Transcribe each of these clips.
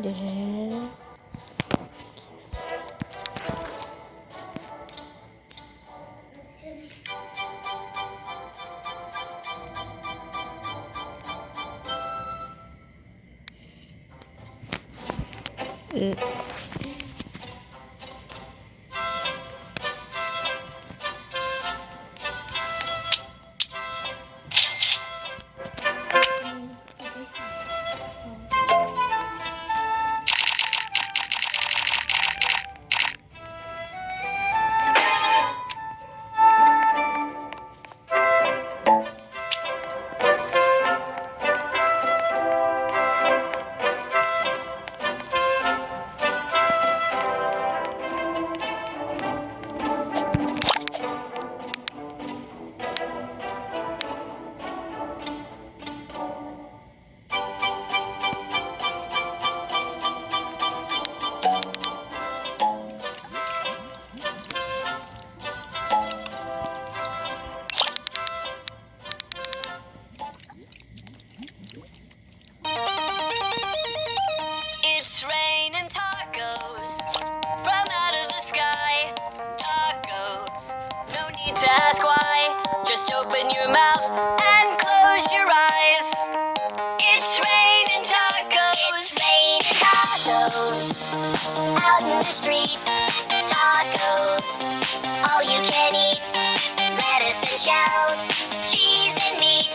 เดี๋ยวto ask why, just open your mouth and close your eyes. It's raining tacos. It's raining tacos. Out in the street, tacos. All you can eat, lettuce and shells, cheese and meat.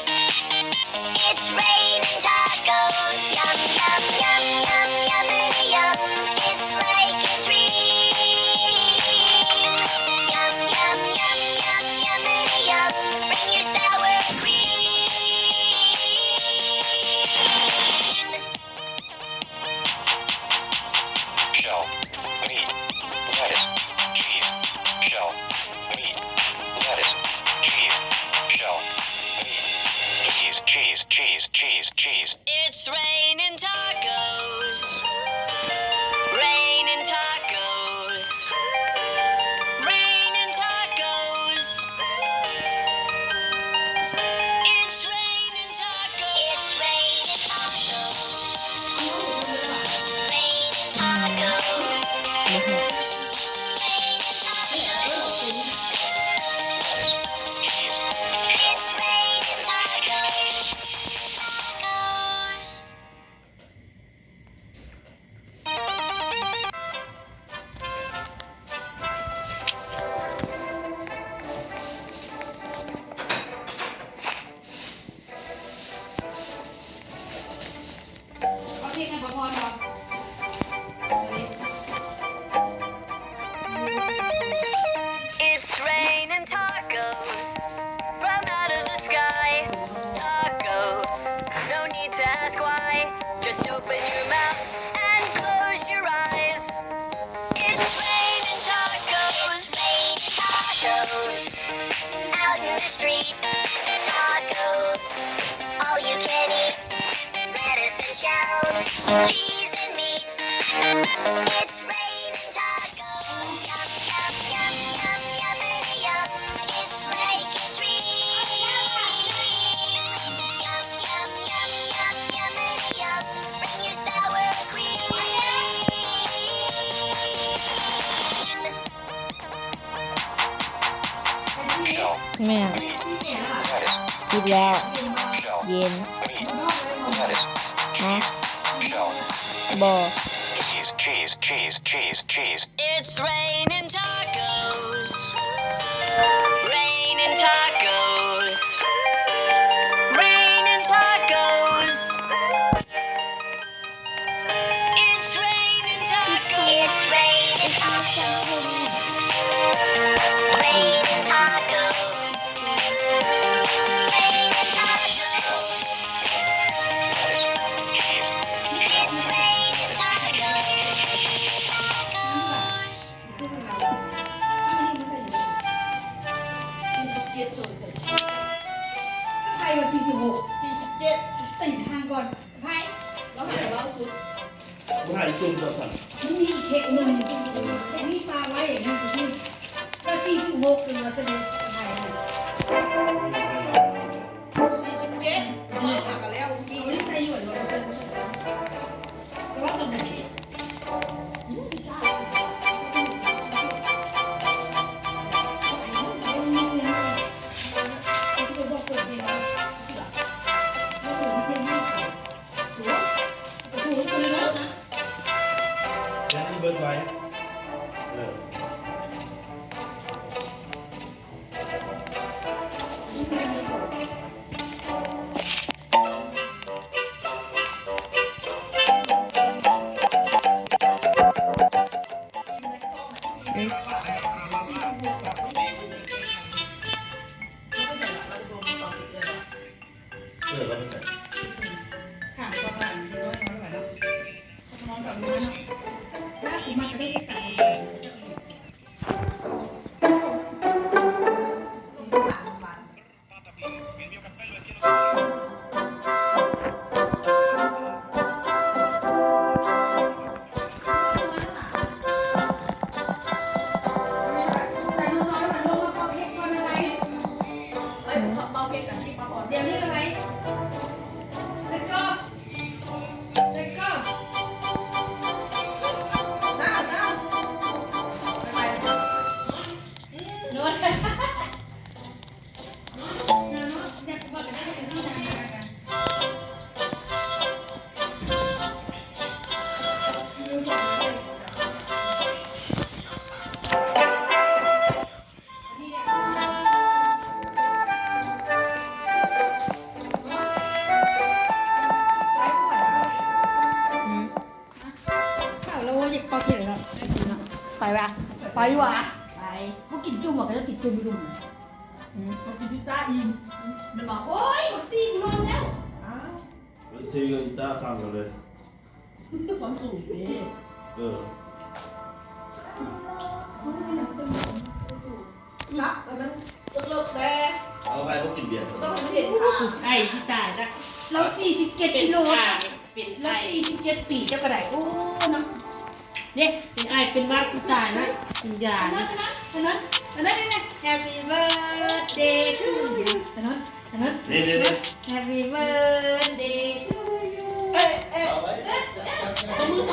It's raining tacos. Yum, yum, yum, yum, yummity yum. It's like a dream. Yum, yum, yum, yum, yummity yum. Bring your sour cream. Shell, meat, lettuce, cheese. Shell, meat, lettuce, cheese. Shell, meat, cheese, cheese, cheese, cheese, cheese. It's raining tacos. Raining tacos. Raining tacos. It's raining tacos. It's raining tacos. Raining tacos. Raining tacos. Lettuce, cheese. It's raining tacos. Tacos. เอาเพลงให้บ่พรบ่ It's raining tacos from out of the sky. Tacos, no need to ask why. Just open your mouth and close your eyes. It's raining tacos. Raining tacos. Out in the street. Tacos, all you can eat. Lettuce and shells, cheese and meat. It's raining tacos. Yum, yum, yum, yum, yummity yum. It's like a dream. Yum, yum, yum, yum, yummity yum. Bring your sour cream. Shell, แม่ meat, lettuce, กินแล้ว shell, เย็น meat, lettuce, cheese. Shell, บ่ cheese, cheese, cheese, cheese, cheese. It's raining tacos. Raining tacos. Raining tacos. It's raining tacos. It's raining tacos. Raining tacos. Raining tacos. Lettuce, cheese. It's raining tacos. 47ตัวเสร็จใครว่า46 47ติดทางก่อนใครเราหาเราสุด ผู้ให้จุ่มกับสัน มันมีอีกเขตหนึ่งแต่นี่ปลาไว้อย่างนี้คือว่า46เป็นว่าเสด็จไทย47เราหากันแล้วมีไม่ใส่หยวนเลยแต่ว่าตรงไหน ปะไปว่ะไปพวกกินจุ่มอ่ะก็จะกินจุ่มไปดุ่ม มากินพิซซ่าอิ่มมันบอกโอ๊ยบักซี่กูนอนแล้ว ซีกับอีต้าสั่งกันเลย ความสูงเด้ เออ ครับมันเลิกแล้ เอาใครพวกกินเบียร์ ต้องเห็นค่ะ ไอ้ที่ตายละเรา47กิโลเรา47ปีเจ้ากระไดโอ้น้ำเนี่ยเป็นไอ้เป็นบ้ากูตายนะกินยานะนี่ Happy birthday to you อันนั้น นี่ Happy birthday to you เอาไว้ ตบมือ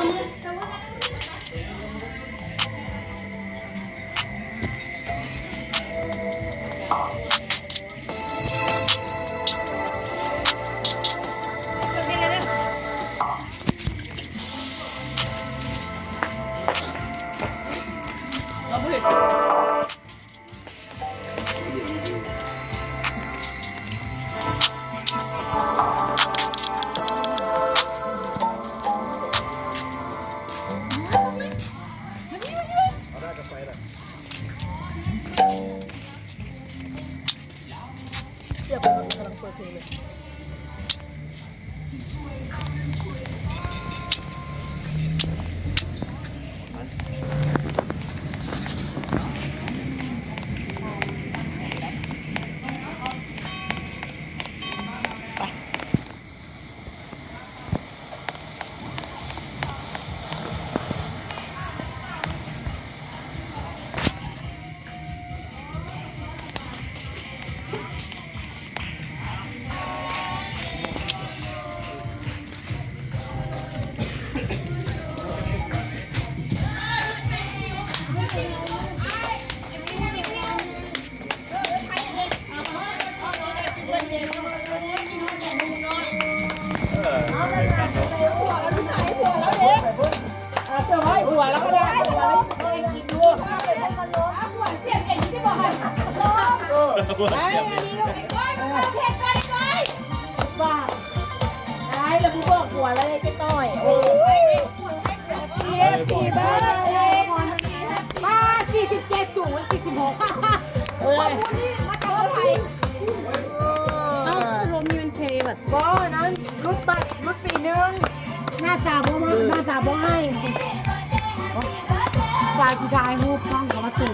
ฝ่ายที่ได้รูปกล้องเขามาตุ่ม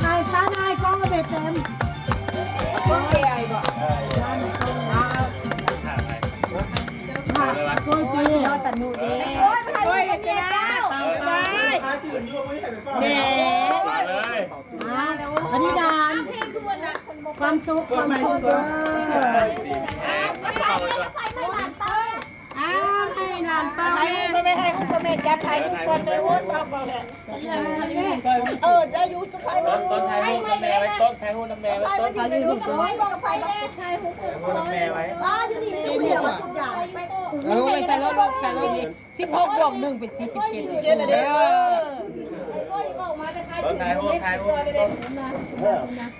นายตานายกล้องมาเต็มกล้องใหญ่บ่กล้วยจีนตัดหนูดีโอ้ยไม่ได้ไม่ได้เจ้าเด็อันนี้ดานความสุขความสุขให้นานป้าไม่ให้คุณแม่จับไทยทุกคนไปหุ้นเอาเปล่าเนี่ยได้ยุก็ไฟต้นไทยหุ้นน้ำแม่ไว้ต้นไทยหุ้นน้ำแม่ไว้ต้นไทยหุ้นน้ำแม่ไว้ไฟแรกไทยหุ้นน้ำแม่ไว้อยู่นี่เดียวทุกอย่างแล้วไปใส่รถดี16+1เป็น47เลยเด้อต้นไทยหุ้น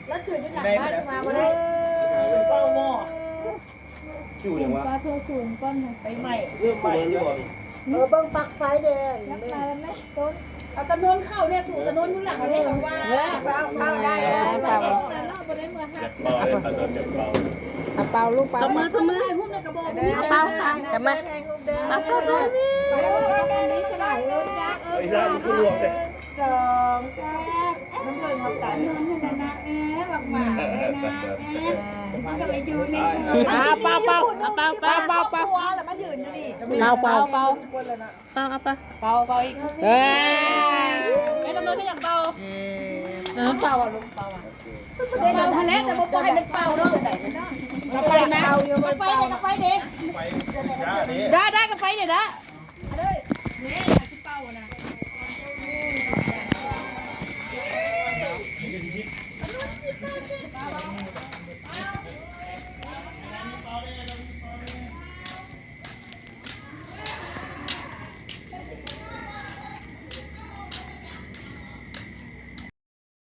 แล้วถือเป็นหลังบ้านมาบ่ได้ เป้าหม้ออยู่ยังวะ ปลาทูสูงก้อนไปใหม่ เรื่องใหม่อยู่บ่ เบิ้งปักไฟแดงนักลายไหมต้นเอาตะนนเข้าเนี่ยถูกตะนนอยู่หลังประเทศของว่าเข้าได้เปล่าเปล่าลูกเปล่าตบมือหุ้มในกระบอกเปล่าแต่มาเข้าด้วยไปแล้วนี้ก็ได้จ้า ไอ้ย่ามันก็รวมเลย 2แซ่บน้ำเบิ่งเอาตานนนี่นะบักหมาเลยนะมันก็ไปยืนในเปล่าแล้วมายืนอยู่นี่เปล่าอีกไม่ต้องเลยก็อย่างเปล่าเปล่าลูกเปล่าทะเลแต่บอกให้มันเปล่าเนาะกาแฟไหมกาแฟเด็ก ไปย่าดิ ได้กาแฟเด็ดนะ